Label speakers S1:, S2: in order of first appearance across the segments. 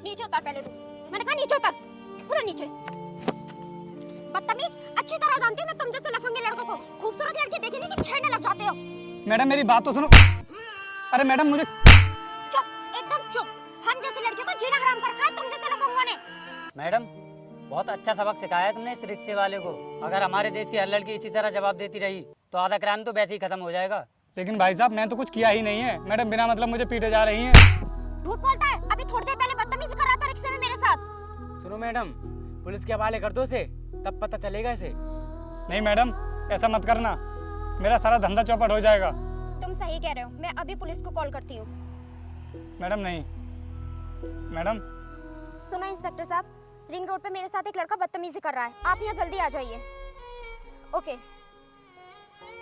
S1: नीचे उतर पहले तू। मैंने कहा नीचे उतर। उतर नीचे। बदतमीज, अच्छी तरह जानती हूँ मैं तुम जैसे लफंगे लड़कों को। खूबसूरत लड़की देखे नहीं कि छेड़ने लग जाते हो।
S2: मैडम मेरी बात तो सुनो। अरे मैडम मुझे।
S1: चुप, एकदम चुप। हम जैसे लड़कियों को जीना हराम कर रखा है तुम जैसे लफंगों ने।
S3: मैडम बहुत अच्छा सबक सिखाया है तुमने इस रिक्शे वाले को। अगर हमारे देश की हर लड़की इसी तरह जवाब देती रही तो आधा क्राइम तो वैसे ही खत्म हो जाएगा।
S2: लेकिन भाई साहब मैं तो कुछ किया ही नहीं है। मैडम बिना मतलब मुझे पीटे जा रही हैं।
S1: झूठ बोलता है। अभी थोड़ी देर पहले बदतमीजी कर रहा था रिक्शे में मेरे साथ।
S4: सुनो मैडम, पुलिस के हवाले कर दो इसे, तब पता चलेगा इसे।
S2: नहीं मैडम ऐसा मत करना, मेरा सारा धंधा चौपट हो जाएगा।
S1: तुम सही कह रहे हो, मैं अभी पुलिस को कॉल करती हूँ।
S2: मैडम नहीं। मैडम
S1: सुनो इंस्पेक्टर साहब, रिंग रोड पे मेरे साथ एक लड़का बदतमीजी कर रहा है, आप यहाँ जल्दी आ जाइए। ओके।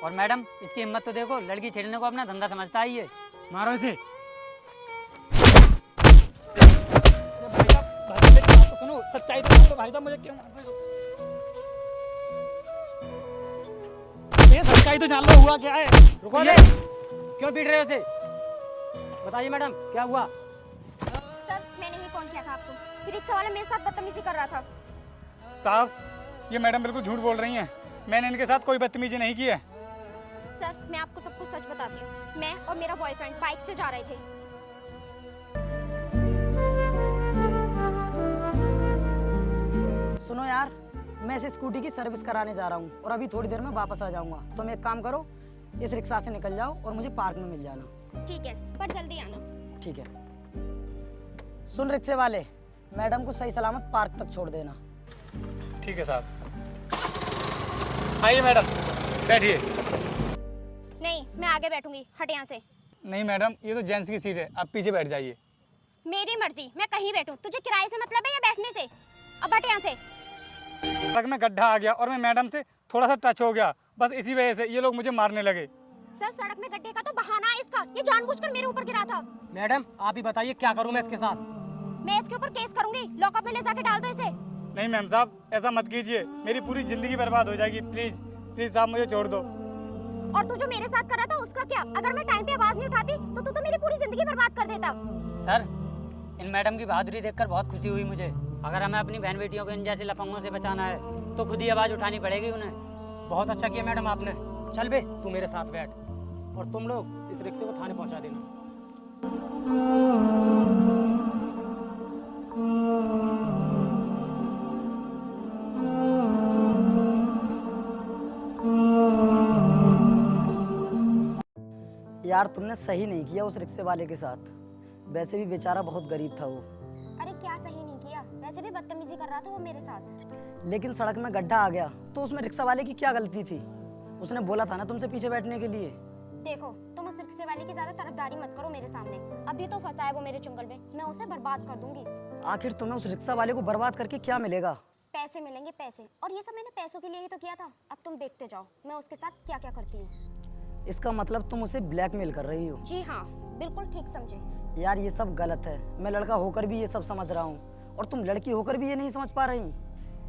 S3: और मैडम इसकी हिम्मत तो देखो, लड़की छेड़ने को अपना धंधा समझता है ये।
S4: मारो इसे।
S2: सुनो सच्चाई तो भाई साहब मुझे क्यों ये सच्चाई तो जान लो हुआ क्या है।
S3: रुको
S2: ये
S3: क्यों पीट रहे हो इसे? बताइए मैडम क्या हुआ?
S1: सर मैंने ही फोन किया था आपको, रिक्शा वाला मेरे साथ बदतमीजी कर रहा था।
S2: साहब ये मैडम बिल्कुल झूठ बोल रही हैं, मैंने इनके साथ कोई बदतमीजी नहीं की है।
S1: सर मैं आपको सब कुछ सच बताती हूँ, मैं और मेरा बॉयफ्रेंड बाइक से जा रहे थे।
S5: सुनो यार, मैं इस स्कूटी की सर्विस कराने जा रहा हूँ और अभी थोड़ी देर में वापस आ जाऊंगा। तुम एक काम करो, इस रिक्शा से निकल जाओ और मुझे पार्क में मिल जाना।
S1: ठीक है पर जल्दी आना।
S5: ठीक है। सुन रिक्शे वाले, मैडम को सही सलामत पार्क तक छोड़ देना।
S2: ठीक है साहब। आइए मैडम बैठिए।
S1: नहीं मैं आगे बैठूंगी, हट यहाँ से।
S2: नहीं मैडम ये तो जेंट्स की सीट है, आप पीछे बैठ जाइए।
S1: मेरी मर्जी, मैं कहीं बैठूं। तुझे किराए से मतलब है या बैठने से? अब बैठ यहाँ से।
S2: सड़क में गड्ढा आ गया और मैं मैडम से थोड़ा सा टच हो गया, बस इसी वजह से ये लोग मुझे मारने लगे।
S1: सर सड़क में गड्ढे का तो बहाना है इसका, ये जानबूझकर मेरे ऊपर गिरा था।
S4: मैडम आप ही बताइए क्या करूं मैं इसके साथ?
S1: मैं इसके ऊपर केस करूंगी, लॉकअप में ले जाके डाल दो इसे।
S2: नहीं मैम साहब ऐसा मत कीजिए, मेरी पूरी जिंदगी बर्बाद हो जाएगी। प्लीज प्लीज साहब मुझे छोड़ दो।
S1: और तू जो मेरे साथ कर रहा था उसका क्या? अगर मैं टाइम पे आवाज नहीं उठाती तो तू तो मेरी पूरी जिंदगी बर्बाद कर देता।
S3: सर इन मैडम की बहादुरी देखकर बहुत खुशी हुई मुझे। अगर हमें अपनी बहन बेटियों को इन जैसे लफंगों से बचाना है तो खुद ही आवाज़ उठानी पड़ेगी उन्हें।
S4: बहुत अच्छा किया मैडम आपने। चल बे तू मेरे साथ बैठ और तुम लोग इस रिक्शे को थाने पहुंचा देना।
S5: यार तुमने सही नहीं किया उस रिक्शे वाले के साथ, वैसे भी बेचारा बहुत गरीब था वो।
S1: अरे क्या सही नहीं किया, वैसे भी बदतमीजी कर रहा था वो मेरे साथ।
S5: लेकिन सड़क में गड्ढा आ गया तो उसमें रिक्शा वाले की क्या गलती थी? उसने बोला था ना तुमसे पीछे बैठने के लिए।
S1: देखो तुम उस रिक्शे वाले की ज्यादा तरफदारी मत करो मेरे सामने। अभी तो फंसा है वो मेरे चुंगल में, मैं उसे बर्बाद कर दूंगी।
S5: आखिर तुम्हें उस रिक्शा वाले को बर्बाद करके क्या मिलेगा?
S1: पैसे मिलेंगे पैसे, और ये सब मैंने पैसों के लिए ही तो किया था। अब तुम देखते जाओ मैं उसके साथ क्या क्या करती हूँ।
S5: इसका मतलब तुम उसे ब्लैकमेल कर रही हो?
S1: जी हाँ बिल्कुल ठीक समझे।
S5: यार ये सब गलत है, मैं लड़का होकर भी ये सब समझ रहा हूँ और तुम लड़की होकर भी ये नहीं समझ पा रही।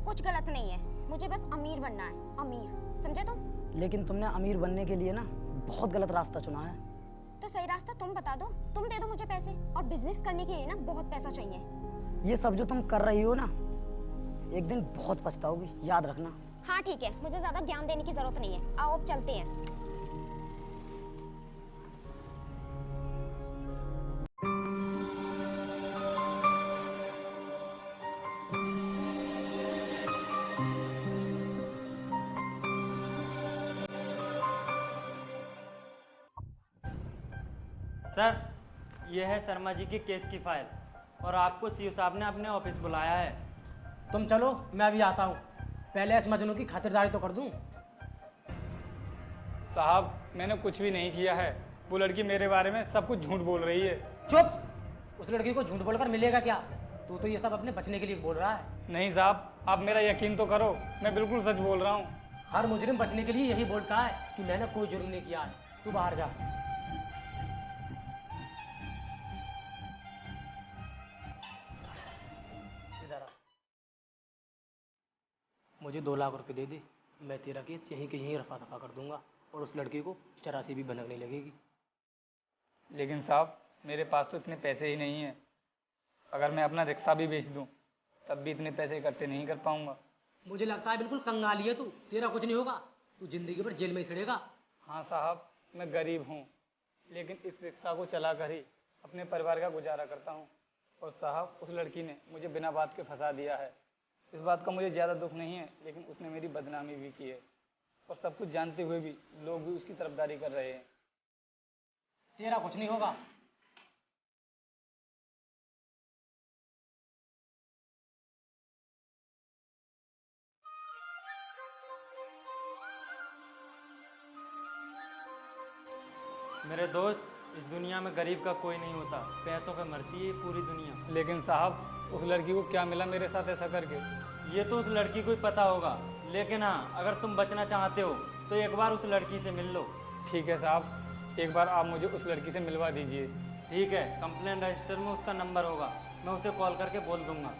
S1: कुछ गलत नहीं है, मुझे बस अमीर बनना है, अमीर, समझे तुम?
S5: लेकिन तुमने अमीर बनने के लिए ना बहुत गलत रास्ता चुना है।
S1: तो सही रास्ता तुम बता दो, तुम दे दो मुझे पैसे। और बिजनेस करने के लिए ना बहुत पैसा चाहिए।
S5: ये सब जो तुम कर रही हो ना, एक दिन बहुत पछताओगी, याद रखना।
S1: हाँ ठीक है, मुझे ज्यादा ज्ञान देने की जरूरत नहीं है। आओ अब चलते हैं।
S6: सर ये है शर्मा जी की केस की फाइल और आपको सीओ साहब ने अपने ऑफिस बुलाया है।
S4: तुम चलो मैं अभी आता हूँ, पहले इस मजनू की खातिरदारी तो कर दूं।
S2: साहब मैंने कुछ भी नहीं किया है, वो लड़की मेरे बारे में सब कुछ झूठ बोल रही है।
S4: चुप, उस लड़की को झूठ बोलकर मिलेगा क्या? तू तो ये सब अपने बचने के लिए बोल रहा है।
S2: नहीं साहब आप मेरा यकीन तो करो, मैं बिल्कुल सच बोल रहा हूँ।
S4: हर मुजरिम बचने के लिए यही बोलता है कि मैंने कोई जुर्म नहीं किया है। तू बाहर जा। इधर आ। मुझे 2 लाख रुपए दे दे, मैं तेरा केस यहीं के यहीं रफा दफा कर दूंगा और उस लड़की को जरा सी भी भनकने लगेगी।
S2: लेकिन साहब मेरे पास तो इतने पैसे ही नहीं हैं। अगर मैं अपना रिक्शा भी बेच दूँ तब भी इतने पैसे इकट्ठे नहीं कर पाऊँगा।
S4: मुझे लगता है बिल्कुल कंगाली है तू, तेरा कुछ नहीं होगा, तू जिंदगी भर जेल में ही सड़ेगा।
S2: हाँ साहब, मैं गरीब हूँ लेकिन इस रिक्शा को चला कर ही अपने परिवार का गुजारा करता हूँ। और साहब, उस लड़की ने मुझे बिना बात के फंसा दिया है। इस बात का मुझे ज़्यादा दुख नहीं है, लेकिन उसने मेरी बदनामी भी की है और सब कुछ जानते हुए भी लोग भी उसकी तरफदारी कर रहे हैं।
S4: तेरा कुछ नहीं होगा।
S6: मेरे दोस्त, इस दुनिया में गरीब का कोई नहीं होता, पैसों पे मरती है पूरी दुनिया।
S2: लेकिन साहब, उस लड़की को क्या मिला मेरे साथ ऐसा करके?
S6: ये तो उस लड़की को ही पता होगा, लेकिन हाँ, अगर तुम बचना चाहते हो तो एक बार उस लड़की से मिल लो।
S2: ठीक है साहब, एक बार आप मुझे उस लड़की से मिलवा दीजिए।
S6: ठीक है, कंप्लेंट रजिस्टर में उसका नंबर होगा, मैं उसे कॉल करके बोल दूंगा।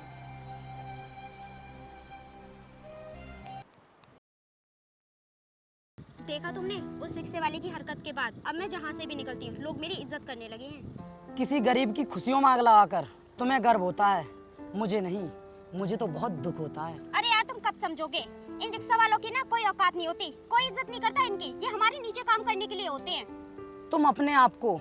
S1: देखा तुमने उस रिक्शे वाले की हरकत के बाद अब मैं जहाँ से भी निकलती हूँ लोग मेरी इज्जत करने लगे हैं।
S5: किसी गरीब की खुशियों में आग लगाकर तुम्हें गर्व होता है, मुझे नहीं, मुझे तो बहुत दुख होता है।
S1: अरे यार, तुम कब समझोगे? इन रिक्शा वालों की ना कोई औकात नहीं होती, कोई इज्जत नहीं करता इनकी। ये हमारे नीचे काम करने के लिए होते हैं।
S5: तुम अपने आप को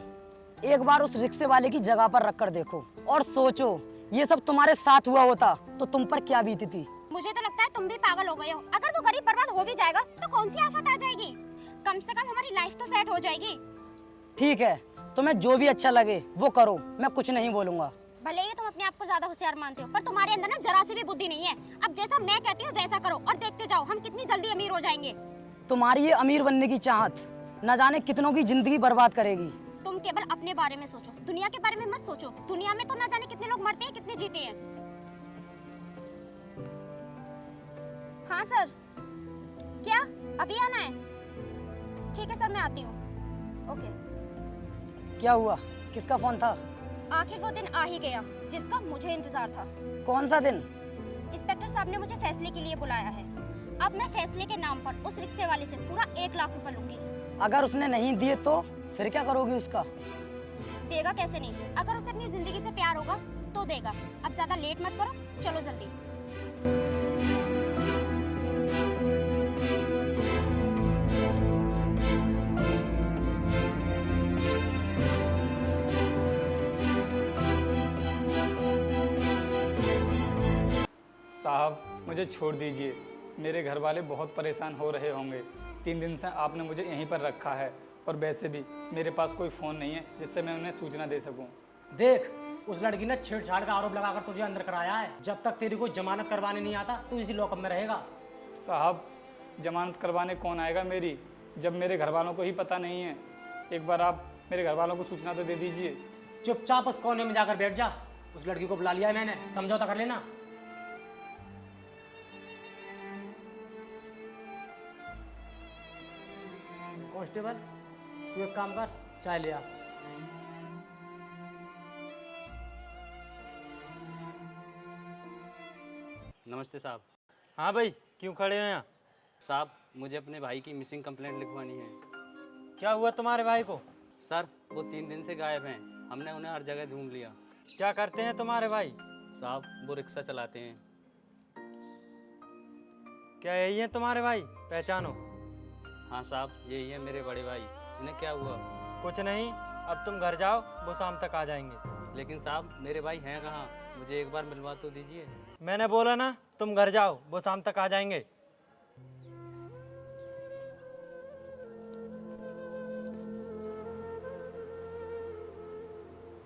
S5: एक बार उस रिक्शे वाले की जगह पर रख कर देखो और सोचो, ये सब तुम्हारे साथ हुआ होता तो तुम पर क्या बीतती।
S1: मुझे तो लगता है तुम भी पागल हो गए हो। अगर वो गरीब बर्बाद हो भी जाएगा तो कौन सी आफत आ जाएगी? कम से कम हमारी लाइफ तो सेट हो जाएगी।
S5: ठीक है, तुम्हें जो भी अच्छा लगे वो करो, मैं कुछ नहीं बोलूंगा।
S1: भले ही तुम अपने आप को ज्यादा होशियार मानते हो, पर तुम्हारे अंदर ना जरा सी भी बुद्धि नहीं है। अब जैसा मैं कहती हूँ वैसा करो और देखते जाओ हम कितनी जल्दी अमीर हो जाएंगे।
S5: तुम्हारी ये अमीर बनने की चाहत न जाने कितनों की जिंदगी बर्बाद करेगी।
S1: तुम केवल अपने बारे में सोचो, दुनिया के बारे में मत सोचो। दुनिया में तो न जाने कितने लोग मरते हैं, कितने जीते हैं। हाँ सर, क्या अभी आना है? ठीक है सर, मैं आती हूँ। ओके।
S5: क्या हुआ, किसका फोन था?
S1: आखिर वो दिन आ ही गया जिसका मुझे इंतजार था।
S5: कौन सा दिन?
S1: इंस्पेक्टर साहब ने मुझे फैसले के लिए बुलाया है। अब मैं फैसले के नाम पर उस रिक्शे वाले से पूरा 1 लाख रुपए लूंगी।
S5: अगर उसने नहीं दिए तो फिर क्या करोगी उसका?
S1: देगा कैसे नहीं? अगर उसे अपनी जिंदगी से प्यार होगा तो देगा। अब ज्यादा लेट मत करो, चलो जल्दी।
S2: साहब, मुझे छोड़ दीजिए, मेरे घर वाले बहुत परेशान हो रहे होंगे। 3 दिन से आपने मुझे यहीं पर रखा है और वैसे भी मेरे पास कोई फ़ोन नहीं है जिससे मैं उन्हें सूचना दे सकूं।
S4: देख, उस लड़की ने छेड़छाड़ का आरोप लगाकर तुझे अंदर कराया है। जब तक तेरी कोई जमानत करवाने नहीं आता तू इसी लॉकअप में रहेगा।
S2: साहब, जमानत करवाने कौन आएगा मेरी, जब मेरे घर वालों को ही पता नहीं है। एक बार आप मेरे घर वालों को सूचना तो दे दीजिए।
S4: चुपचाप उस कोने में जाकर बैठ जा। उस लड़की को बुला लिया है मैंने, समझौता कर लेना। कांस्टेबल, तू एक काम कर, चाय ले आ।
S7: नमस्ते साहब।
S6: हाँ भाई, क्यों खड़े हैं यहाँ?
S7: साहब, मुझे अपने भाई की मिसिंग कंप्लेंट लिखवानी है।
S6: क्या हुआ तुम्हारे भाई को?
S7: सर, वो 3 दिन से गायब हैं। हमने उन्हें हर जगह ढूंढ लिया।
S6: क्या करते हैं तुम्हारे भाई?
S7: साहब, वो रिक्शा चलाते हैं।
S6: क्या यही है तुम्हारे भाई? पहचानो।
S7: हाँ साहब, यही है मेरे बड़े भाई। इन्हें क्या हुआ?
S6: कुछ नहीं, अब तुम घर जाओ, वो शाम तक आ जाएंगे।
S7: लेकिन साहब, मेरे भाई हैं कहाँ? मुझे एक बार मिलवा तो दीजिए।
S6: मैंने बोला ना, तुम घर जाओ, वो शाम तक आ जाएंगे।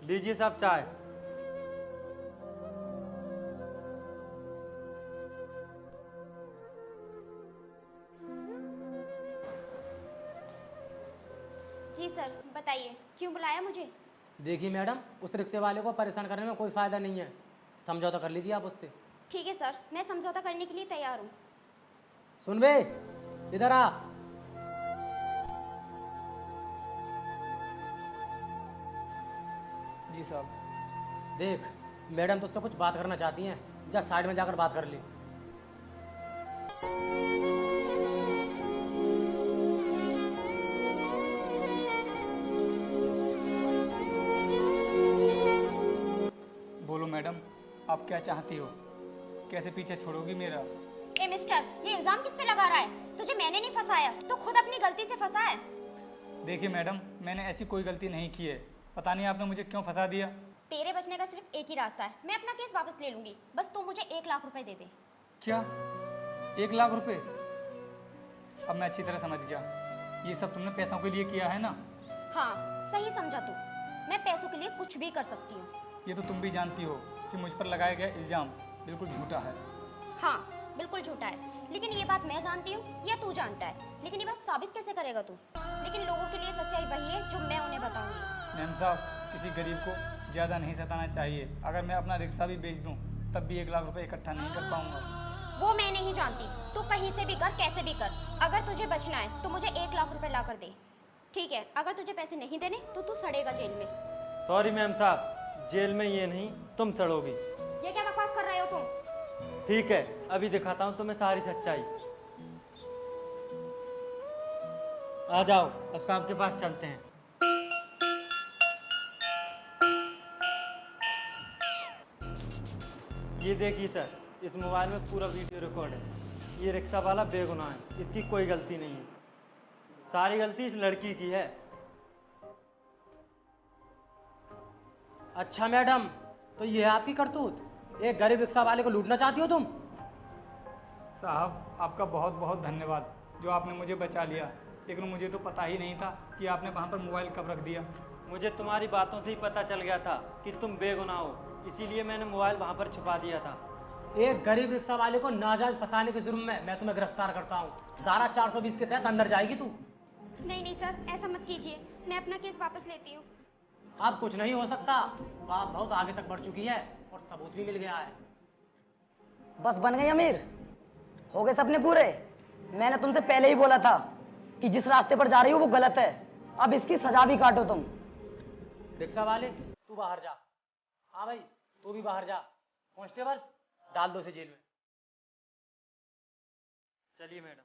S6: लीजिए साहब चाय।
S1: जी सर, बताइए क्यों बुलाया मुझे?
S4: देखिए मैडम, उस रिक्शे वाले को परेशान करने में कोई फ़ायदा नहीं है। समझौता कर लीजिए आप उससे।
S1: ठीक है सर, मैं समझौता करने के लिए तैयार हूँ।
S4: सुन बे, इधर आ।
S2: जी साहब।
S4: देख, मैडम तुझसे कुछ बात करना चाहती हैं, जा साइड में जाकर बात कर ले।
S2: बोलो मैडम, आप क्या चाहती हो? कैसे पीछे छोड़ोगी मेरा?
S1: ए मिस्टर, ये इल्जाम किस पे लगा रहा है? तुझे मैंने नहीं फंसाया, तो खुद अपनी गलती से फंसा है।
S2: देखिए मैडम, मैंने ऐसी कोई गलती नहीं की है। पता नहीं आपने मुझे क्यों फंसा दिया।
S1: तेरे बचने का सिर्फ एक ही रास्ता है, मैं अपना केस वापस ले लूंगी, बस तू मुझे 1 लाख रुपए दे दे।
S2: क्या? 1 लाख रुपए? अब मैं अच्छी तरह समझ गया, ये सब तुमने पैसों के लिए किया है ना?
S1: हाँ, सही समझा तू। मैं पैसों के लिए कुछ भी कर सकती हूँ।
S2: ये तो तुम भी जानती हो कि मुझ पर लगाया गया इल्ज़ाम बिल्कुल झूठा है।
S1: हाँ, बिल्कुल झूठा है, लेकिन ये बात मैं जानती हूँ या तू जानता है? लेकिन ये बात साबित कैसे करेगा तू? लेकिन लोगों के लिए सच्चाई वही है जो मैं उन्हें बताऊंगी।
S2: मैम साहब, किसी गरीब को ज़्यादा नहीं सताना चाहिए। अगर मैं अपना रिक्शा भी बेच दूँ तब भी 1 लाख रुपए इकट्ठा नहीं कर पाऊंगा।
S1: वो मैं नहीं जानती, तू कहीं से भी कर, कैसे भी कर। अगर तुझे बचना है तो मुझे 1 लाख रुपए ला कर दे। ठीक है, अगर तुझे पैसे नहीं देने तो तू सड़ेगा जेल में।
S6: सॉरी मैम साहब, जेल में ये नहीं, तुम सड़ोगी।
S1: ये क्या बकवास कर रहे हो तुम?
S6: ठीक है, अभी दिखाता हूँ तुम्हें सारी सच्चाई। आ जाओ, अब साहब के पास चलते हैं। ये देखिए सर, इस मोबाइल में पूरा वीडियो रिकॉर्ड है। ये रिक्शा वाला बेगुनाह है, इसकी कोई गलती नहीं है। सारी गलती इस लड़की की है।
S4: अच्छा मैडम, तो ये है आपकी करतूत? एक गरीब रिक्शा वाले को लूटना चाहती हो तुम?
S2: साहब, आपका बहुत बहुत धन्यवाद जो आपने मुझे बचा लिया, लेकिन मुझे तो पता ही नहीं था कि आपने वहाँ पर मोबाइल कब रख दिया।
S6: मुझे तुम्हारी बातों से ही पता चल गया था कि तुम बेगुनाह हो, इसीलिए मैंने मोबाइल वहाँ पर छुपा दिया था।
S4: एक गरीब रिक्शा वाले को नाजायज फंसाने के जुर्म में मैं तुम्हें गिरफ्तार करता हूँ। धारा 420 के तहत अंदर जाएगी तू।
S1: नहीं नहीं सर, ऐसा मत कीजिए, मैं अपना केस वापस लेती हूँ।
S4: अब कुछ नहीं हो सकता, बात बहुत आगे तक बढ़ चुकी है और सबूत भी मिल गया है।
S5: बस बन गई अमीर? हो गए सपने पूरे? मैंने तुमसे पहले ही बोला था कि जिस रास्ते पर जा रही हो वो गलत है। अब इसकी सजा भी काटो तुम।
S4: रिक्शा वाले, तू बाहर जा। हाँ भाई, तू भी बाहर जा। कांस्टेबल, डाल दो इसे जेल में।
S6: चलिए मैडम।